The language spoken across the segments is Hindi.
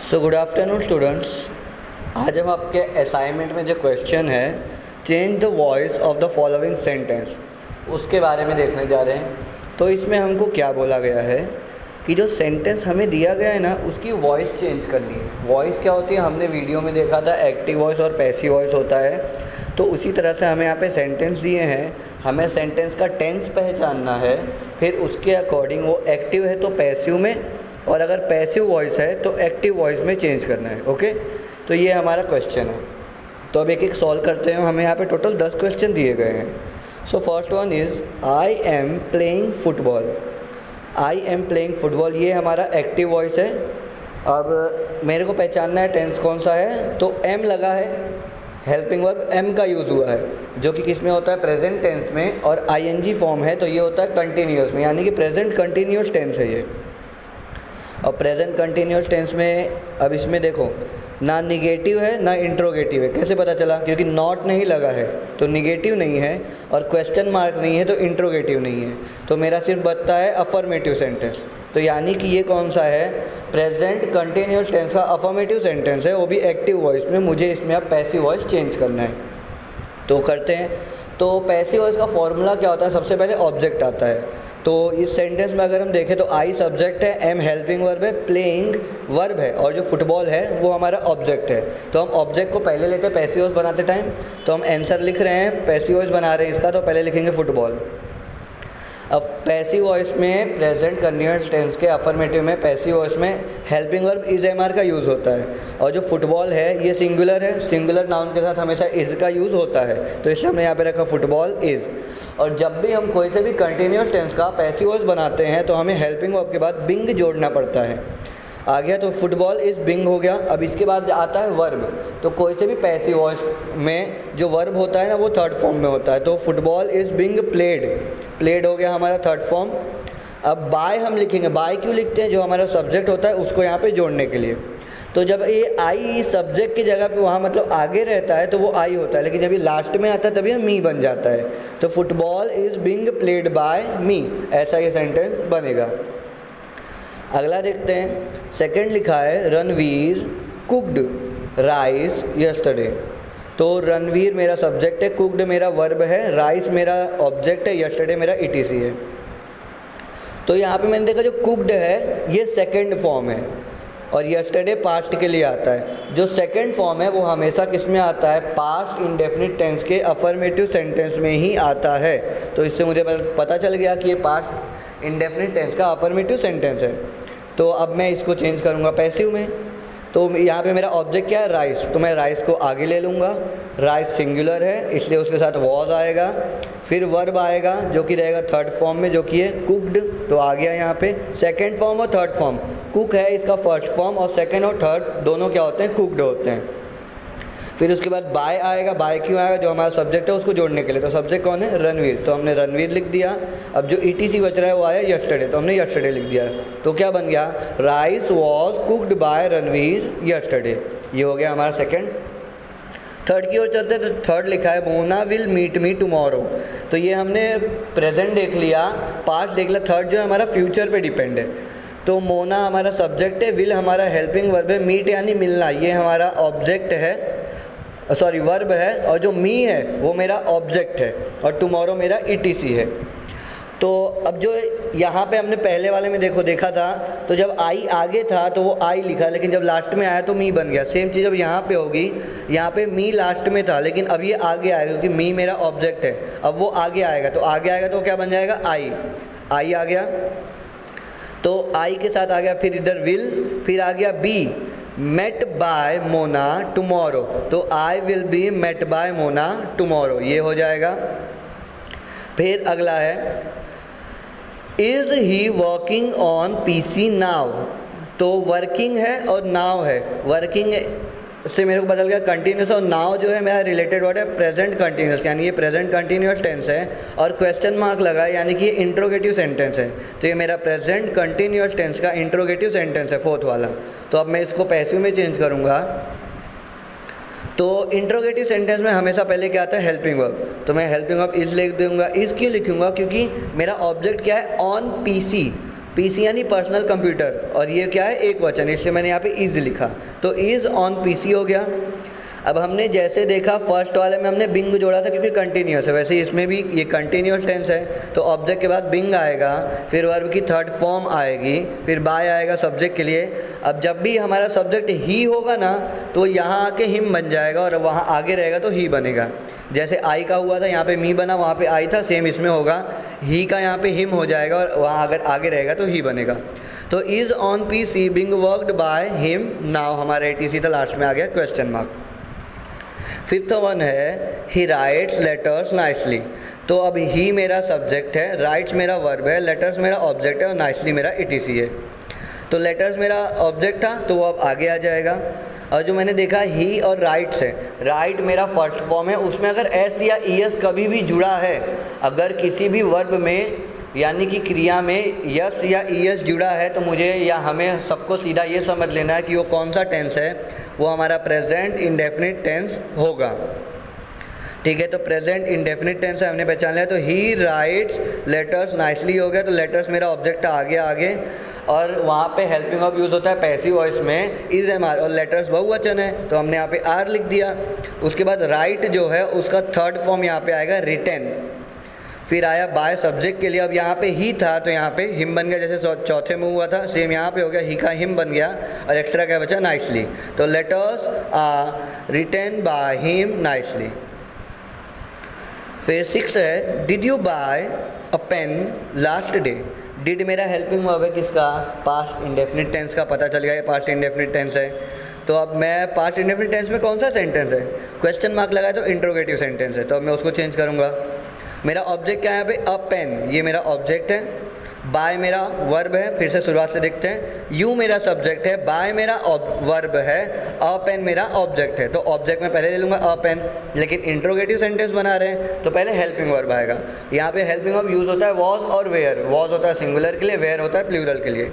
So good afternoon students. आज हम आपके असाइनमेंट में जो क्वेश्चन है change the voice of the following sentence उसके बारे में देखने जा रहे हैं। तो इसमें हमको क्या बोला गया है कि जो सेंटेंस हमें दिया गया है ना उसकी वॉइस चेंज करनी है। वॉइस क्या होती है, हमने वीडियो में देखा था एक्टिव वॉइस और पैसिव वॉइस होता है। तो उसी तरह से हमें यहाँ पे सेंटेंस दिए हैं, हमें सेंटेंस का टेंस पहचानना है, फिर उसके अकॉर्डिंग वो एक्टिव है तो पैसिव में, और अगर पैसिव वॉइस है तो एक्टिव वॉइस में चेंज करना है। ओके, तो ये हमारा क्वेश्चन है। तो अब एक एक सॉल्व करते हैं। हमें यहाँ पे टोटल 10 क्वेश्चन दिए गए हैं। So first one is I am playing football. I am playing football, ये हमारा एक्टिव वॉइस है। अब मेरे को पहचानना है टेंस कौन सा है, तो एम लगा है, हेल्पिंग वर्ब एम का यूज़ हुआ है, जो कि किस में होता है, प्रेजेंट टेंस में, और आईएनजी फॉर्म है तो ये होता है कंटिन्यूस में, यानी कि प्रेजेंट कंटिन्यूस टेंस है ये। और प्रेजेंट कंटिन्यूस टेंस में अब इसमें देखो ना निगेटिव है ना इंट्रोगेटिव है। कैसे पता चला, क्योंकि नॉट नहीं लगा है तो निगेटिव नहीं है, और क्वेश्चन मार्क नहीं है तो इंट्रोगेटिव नहीं है। तो मेरा सिर्फ बचता है अफर्मेटिव सेंटेंस। तो यानी कि ये कौन सा है, प्रेजेंट कंटिन्यूस टेंस का अफर्मेटिव सेंटेंस है, वो भी एक्टिव वॉइस में। मुझे इसमें अब पैसिव वॉइस चेंज करना है, तो करते हैं। तो पैसिव वॉइस का फॉर्मूला क्या होता है, सबसे पहले ऑब्जेक्ट आता है। तो इस सेंटेंस में अगर हम देखें तो आई सब्जेक्ट है, एम हेल्पिंग वर्ब है, प्लेइंग वर्ब है, और जो फुटबॉल है वो हमारा ऑब्जेक्ट है। तो हम ऑब्जेक्ट को पहले लेते हैं पैसिव वॉइस बनाते टाइम। तो हम आंसर लिख रहे हैं, पैसिव वॉइस बना रहे हैं इसका, तो पहले लिखेंगे फुटबॉल। अब पैसिव वॉइस में प्रेजेंट कंटिन्यूअस टेंस के अफर्मेटिव में पैसिव वॉइस में helping verb is am are का यूज़ होता है। और जो फुटबॉल है ये सिंगुलर है, सिंगुलर नाउन के साथ हमेशा इज़ का यूज़ होता है, तो इसलिए हमने यहाँ पे रखा फुटबॉल इज़। और जब भी हम कोई से भी कंटिन्यूअस टेंस का पैसिव वॉइस बनाते हैं तो हमें हेल्पिंग वर्ब के बाद बिंग जोड़ना पड़ता है। आ गया, तो फुटबॉल इज़ बिंग हो गया। अब इसके बाद आता है वर्ब। तो कोई से भी पैसिव वॉइस में जो वर्ब होता है ना वो थर्ड फॉर्म में होता है। तो football is being played, played हो गया हमारा थर्ड फॉर्म। अब बाय हम लिखेंगे, बाय क्यों लिखते हैं, जो हमारा सब्जेक्ट होता है उसको यहाँ पे जोड़ने के लिए। तो जब ये आई सब्जेक्ट की जगह पे वहाँ मतलब आगे रहता है तो वो आई होता है, लेकिन जब ये लास्ट में आता है तभी मी बन जाता है। तो football is being played by me, ऐसा ये सेंटेंस बनेगा। अगला देखते हैं, सेकंड लिखा है रणवीर कुक्ड राइस यस्टरडे। तो रणवीर मेरा सब्जेक्ट है, कुक्ड मेरा वर्ब है, राइस मेरा ऑब्जेक्ट है, यस्टरडे मेरा ईटीसी है। तो यहाँ पे मैंने देखा जो कुक्ड है ये सेकंड फॉर्म है और यस्टरडे पास्ट के लिए आता है। जो सेकंड फॉर्म है वो हमेशा किस में आता है, पास्ट इंडेफिनिट टेंस के अफर्मेटिव सेंटेंस में ही आता है। तो इससे मुझे पता चल गया कि ये पास्ट इंडेफिनिट टेंस का अफर्मेटिव सेंटेंस है। तो अब मैं इसको चेंज करूँगा पैसिव में। तो यहाँ पे मेरा ऑब्जेक्ट क्या है, राइस, तो मैं राइस को आगे ले लूँगा। राइस सिंगुलर है इसलिए उसके साथ वॉज आएगा, फिर वर्ब आएगा जो कि रहेगा थर्ड फॉर्म में, जो कि है कुक्ड। तो आ गया यहाँ पे सेकंड फॉर्म और थर्ड फॉर्म। कुक है इसका फर्स्ट फॉर्म, और सेकंड और थर्ड दोनों क्या होते हैं, कुक्ड होते हैं। फिर उसके बाद बाय आएगा। बाय क्यों आएगा, जो हमारा सब्जेक्ट है उसको जोड़ने के लिए। तो सब्जेक्ट कौन है, रणवीर, तो हमने रणवीर लिख दिया। अब जो ईटीसी बच रहा है वो आया यस्टरडे, तो हमने यस्टरडे लिख दिया। तो क्या बन गया, rice was cooked bye Ranveer yesterday. ये हो गया हमारा सेकंड। थर्ड की ओर चलते हैं, तो थर्ड लिखा है Mona will meet me tomorrow. तो ये हमने प्रेजेंट देख लिया, पास्ट देख लिया, थर्ड जो है हमारा फ्यूचर पे डिपेंड है। तो मोना हमारा सब्जेक्ट है, विल हमारा हेल्पिंग वर्ब है, मीट यानी मिलना ये हमारा ऑब्जेक्ट है, सॉरी वर्ब है, और जो मी है वो मेरा ऑब्जेक्ट है, और टुमारो मेरा ईटीसी है। तो अब जो यहाँ पे हमने पहले वाले में देखा था, तो जब आई आगे था तो वो आई लिखा, लेकिन जब लास्ट में आया तो मी बन गया। सेम चीज़ अब यहाँ पे होगी, यहाँ पे मी लास्ट में था लेकिन अब ये आगे आएगा क्योंकि मी मेरा ऑब्जेक्ट है। अब वो आगे आएगा, तो आगे आएगा तो क्या बन जाएगा, आई, आई आ गया। तो आई के साथ आ गया फिर इधर विल, फिर आ गया be, met by Mona tomorrow. तो I will be met by Mona tomorrow, ये हो जाएगा। फिर अगला है is he working on PC now. तो वर्किंग है और नाउ है। वर्किंग से मेरे को बदल गया कंटिन्यूस, और नाउ जो है मेरा रिलेटेड वर्ड है प्रेजेंट कंटिन्यूस, यानी ये प्रेजेंट कंटिन्यूस टेंस है, और क्वेश्चन मार्क लगा है यानी कि ये इंट्रोगेटिव सेंटेंस है। तो ये मेरा प्रेजेंट कंटिन्यूस टेंस का इंट्रोगेटिव सेंटेंस है, फोर्थ वाला। तो अब मैं इसको पैसिव में चेंज करूँगा। तो इंट्रोगेटिव सेंटेंस में हमेशा पहले क्या आता है, हेल्पिंग वर्ब। तो मैं हेल्पिंग वर्ब इज़ लिख दूँगा। इज़ क्यों लिखूँगा, क्योंकि मेरा ऑब्जेक्ट क्या है, ऑन पीसी। पीसी यानी पर्सनल कंप्यूटर, और ये क्या है, एक वचन, इसलिए मैंने यहाँ पे इज़ लिखा, तो इज़ ऑन पीसी हो गया। अब हमने जैसे देखा फर्स्ट वाले में हमने बिंग जोड़ा था क्योंकि कंटिन्यूस है, वैसे ही इसमें भी ये कंटिन्यूस टेंस है, तो ऑब्जेक्ट के बाद बिंग आएगा, फिर वर्ब की थर्ड फॉर्म आएगी, फिर बाय आएगा सब्जेक्ट के लिए। अब जब भी हमारा सब्जेक्ट ही होगा ना तो यहाँ आके हिम बन जाएगा, और वहाँ आगे रहेगा तो ही बनेगा। जैसे आई का हुआ था, यहाँ पे मी बना, वहाँ पे आई था, सेम इसमें होगा, ही का यहाँ पे हिम हो जाएगा और वहाँ अगर आगे रहेगा तो ही बनेगा। तो is on PC being worked by him, now हमारा एटीसी था, लास्ट में आ गया क्वेश्चन मार्क। फिफ्थ वन है ही राइट्स लेटर्स नाइसली। तो अब ही मेरा सब्जेक्ट है, राइट्स मेरा वर्ब है, लेटर्स मेरा ऑब्जेक्ट है और नाइसली मेरा एटीसी है। तो लेटर्स मेरा ऑब्जेक्ट था तो वो अब आगे आ जाएगा। और जो मैंने देखा ही और राइट्स है, राइट मेरा फर्स्ट फॉर्म है, उसमें अगर एस या ई एस कभी भी जुड़ा है, अगर किसी भी वर्ब में यानी कि क्रिया में यस या ई एस जुड़ा है तो मुझे या हमें सबको सीधा ये समझ लेना है कि वो कौन सा टेंस है, वो हमारा प्रेजेंट इंडेफिनिट टेंस होगा। ठीक है, तो प्रेजेंट इंडेफिनिट टेंस हमने पहचान लिया। तो ही राइट्स लेटर्स नाइसली हो गया, तो लेटर्स मेरा ऑब्जेक्ट आगे, और वहाँ पे हेल्पिंग ऑफ यूज़ होता है पैसिव वॉइस में इज एम आर, और लेटर्स बहुवचन है तो हमने यहाँ पे आर लिख दिया। उसके बाद राइट जो है उसका थर्ड फॉर्म यहाँ पे आएगा रिटेन, फिर आया बाय सब्जेक्ट के लिए। अब यहाँ पे ही था तो यहाँ पे हिम बन गया, जैसे चौथे में हुआ था सेम यहाँ पे हो गया, ही का हिम बन गया और एक्स्ट्रा क्या बचा, नाइसली। तो letters are written by him nicely. फिर सिक्स है did you buy a pen last day. Did मेरा हेल्पिंग वर्ब है किसका, पास्ट इंडेफिनिट टेंस का, पता चल गया ये पास्ट इंडेफिनिट टेंस है। तो अब मैं पास्ट इंडेफिनिट टेंस में कौन सा सेंटेंस है, क्वेश्चन मार्क लगाया तो इंट्रोगेटिव सेंटेंस है, तो अब मैं उसको चेंज करूँगा। मेरा ऑब्जेक्ट क्या है यहाँ पे, अ पेन, ये मेरा ऑब्जेक्ट है, बाय मेरा वर्ब है, फिर से शुरुआत से देखते हैं। यू मेरा सब्जेक्ट है, बाय मेरा वर्ब है, अ पेन मेरा ऑब्जेक्ट है, तो ऑब्जेक्ट में पहले ले लूँगा अ पेन, लेकिन इंट्रोगेटिव सेंटेंस बना रहे हैं तो पहले हेल्पिंग वर्ब आएगा। यहाँ पे हेल्पिंग वर्ब यूज़ होता है वॉज और वेयर, वॉज होता है सिंगुलर के लिए, वेयर होता है प्लूरल के लिए।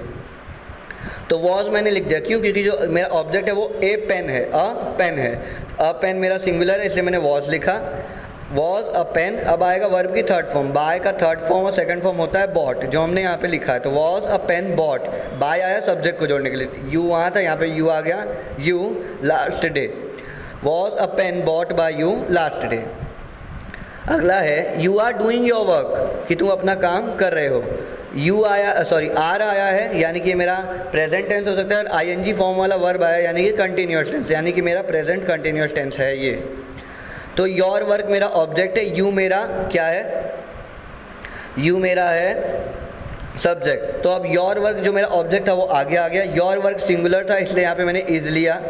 तो वॉज मैंने लिख दिया, क्यों, क्योंकि जो मेरा ऑब्जेक्ट है वो ए पेन है, अ पेन है, अ पेन मेरा सिंगुलर है इसलिए मैंने वॉज लिखा, वॉज अ पेन। अब आएगा वर्ब की थर्ड फॉर्म, बाय का थर्ड फॉर्म और सेकंड फॉर्म होता है बॉट, जो हमने यहाँ पे लिखा है, तो was a pen bought, by आया सब्जेक्ट को जोड़ने के लिए, यू वहाँ था यहाँ पे यू आ गया, you last day, was a pen bought by you last day. अगला है you are doing your work, कि तुम अपना काम कर रहे हो। यू आया, सॉरी आर आया है, यानी कि मेरा प्रेजेंट टेंस हो सकता है, और आईएनजी फॉर्म वाला वर्ब आया यानी कि कंटिन्यूअस टेंस, यानी कि मेरा प्रेजेंट कंटिन्यूअस टेंस है ये। तो योर वर्क मेरा ऑब्जेक्ट है, यू मेरा क्या है, यू मेरा है सब्जेक्ट। तो अब योर वर्क जो मेरा ऑब्जेक्ट था वो आगे आ गया, योर वर्क सिंगुलर था इसलिए यहाँ पे मैंने इज लिया।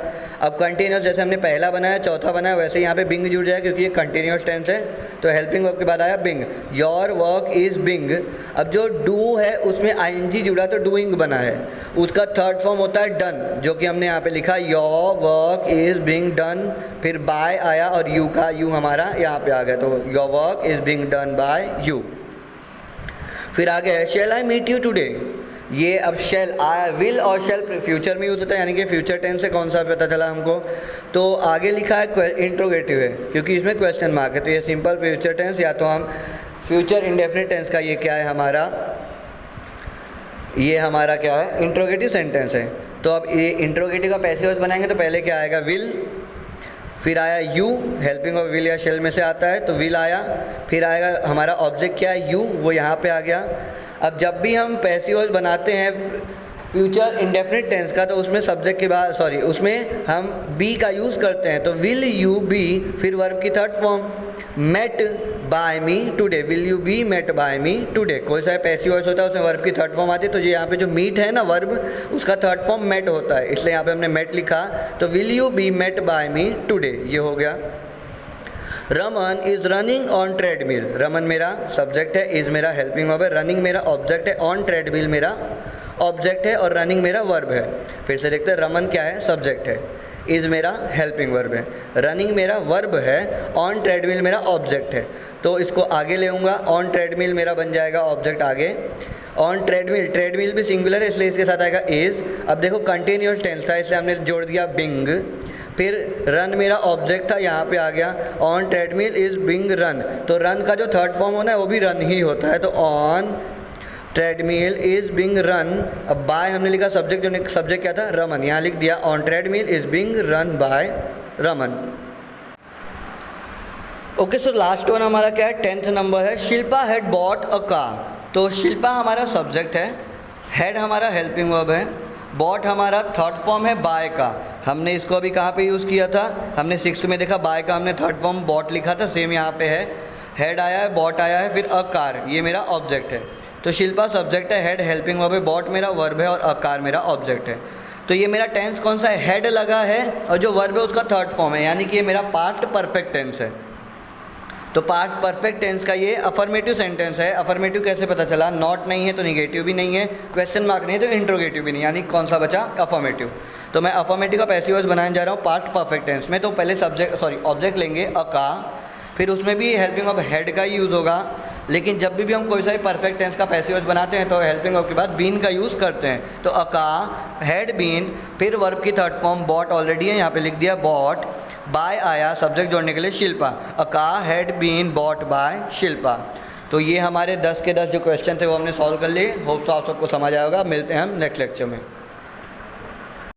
अब कंटिन्यूस जैसे हमने पहला बनाया चौथा बनाया वैसे यहाँ पे बिंग जुड़ जाए क्योंकि ये कंटिन्यूस टेंस है, तो हेल्पिंग वर्ब के बाद आया being, your work is being. अब जो डू है उसमें आईएनजी जुड़ा तो डूइंग बना है, उसका थर्ड फॉर्म होता है डन, जो कि हमने यहाँ पे लिखा your work is being done, फिर बाय आया और यू का यू हमारा यहाँ पे आ गया, तो your work is being done by you. फिर आगे है shall I meet you today, ये अब शेल आई विल और शेल फ्यूचर में यूज होता है, यानी कि फ्यूचर टेंस से कौन सा पता चला हमको, तो आगे लिखा है इंट्रोगेटिव है क्योंकि इसमें क्वेश्चन मार्क है, तो ये सिंपल फ्यूचर टेंस या तो हम फ्यूचर इंडेफिनिट टेंस का ये क्या है हमारा, ये हमारा क्या है इंट्रोगेटिव सेंटेंस है। तो अब ये इंट्रोगेटिव का पैसिव वॉइस बनाएंगे तो पहले क्या आएगा विल, फिर आया यू, हेल्पिंग ऑफ विल या शेल में से आता है तो विल आया, फिर आएगा हमारा ऑब्जेक्ट क्या है यू, वो यहाँ पे आ गया। अब जब भी हम पैसिव वॉइस बनाते हैं फ्यूचर इंडेफिनिट टेंस का तो उसमें सब्जेक्ट के बाद उसमें हम बी का यूज़ करते हैं, तो विल यू बी, फिर वर्ब की third form met by me today, will you be met by me today. कोई सा पैसिव वॉइस होता है उसमें वर्ब की थर्ड फॉर्म आती है, तो ये यहाँ पे जो मीट है ना वर्ब उसका थर्ड फॉर्म मेट होता है, इसलिए यहाँ पे हमने मेट लिखा, तो will you be met by me today, ये हो गया। Raman is running on treadmill, Raman मेरा सब्जेक्ट है, इज मेरा हेल्पिंग वर्ब है, रनिंग मेरा ऑब्जेक्ट है, ऑन ट्रेडमिल मेरा ऑब्जेक्ट है और रनिंग मेरा वर्ब है। फिर से देखते हैं, रमन क्या है सब्जेक्ट है, इज मेरा हेल्पिंग वर्ब है, रनिंग मेरा वर्ब है, ऑन ट्रेडमिल मेरा ऑब्जेक्ट है, तो इसको आगे ले आऊँगा, ऑन ट्रेडमिल मेरा बन जाएगा ऑब्जेक्ट आगे, ऑन ट्रेडमिल, ट्रेडमिल भी सिंगुलर है इसलिए इसके साथ आएगा इज। अब देखो कंटिन्यूअस टेंस था इसलिए हमने जोड़ दिया बिंग, फिर रन मेरा ऑब्जेक्ट था यहाँ पे आ गया, on treadmill is being run, तो रन का जो थर्ड फॉर्म होना है वो भी रन ही होता है, तो on treadmill is being run, अब बाय हमने लिखा, सब्जेक्ट जो सब्जेक्ट क्या था, रमन, यहाँ लिख दिया on treadmill is being run by Raman. Okay, so last one हमारा क्या है, 10th नंबर है, Shilpa had bought a car. तो शिल्पा हमारा सब्जेक्ट है, हैड हमारा हेल्पिंग वर्ब है, बॉट हमारा थर्ड फॉर्म है बाय का। हमने इसको अभी कहाँ पे यूज़ किया था, हमने 6th में देखा, बाय का हमने थर्ड फॉर्म बॉट लिखा था, सेम यहाँ पे है, हेड आया है, बॉट आया है, फिर अ कार, ये मेरा ऑब्जेक्ट है। तो शिल्पा सब्जेक्ट है, हेड हेल्पिंग वर्ब है, बॉट मेरा वर्ब है और अ कार मेरा ऑब्जेक्ट है। तो ये मेरा टेंस कौन सा है, हेड लगा है और जो वर्ब है उसका थर्ड फॉर्म है, यानी कि ये मेरा पास्ट परफेक्ट टेंस है। तो पास्ट परफेक्ट टेंस का ये अफर्मेटिव सेंटेंस है। अफर्मेटिव कैसे पता चला, नॉट नहीं है तो निगेटिव भी नहीं है, क्वेश्चन मार्क नहीं है तो इंट्रोगेटिव भी नहीं, यानी कौन सा बचा, अफर्मेटिव। तो मैं अफर्मेटिव का पैसिव वॉइस बनाने जा रहा हूँ पास्ट परफेक्ट टेंस में। तो पहले ऑब्जेक्ट लेंगे अ का, फिर उसमें भी हेल्पिंग वर्ब हेड का ही यूज़ होगा, लेकिन जब भी हम कोई सा भी परफेक्ट टेंस का पैसिव वॉइस बनाते हैं तो हेल्पिंग वर्ब के बाद बीन का यूज़ करते हैं। तो अ का, हेड बीन, फिर वर्ब की थर्ड फॉर्म बॉट ऑलरेडी है, यहाँ पे लिख दिया बॉट, बाय आया सब्जेक्ट जोड़ने के लिए Shilpa, a car had been bought by Shilpa. तो ये हमारे 10 के 10 जो क्वेश्चन थे वो हमने सॉल्व कर लिए। होप सो आप सबको समझ आएगा। मिलते हैं हम नेक्स्ट लेक्चर में।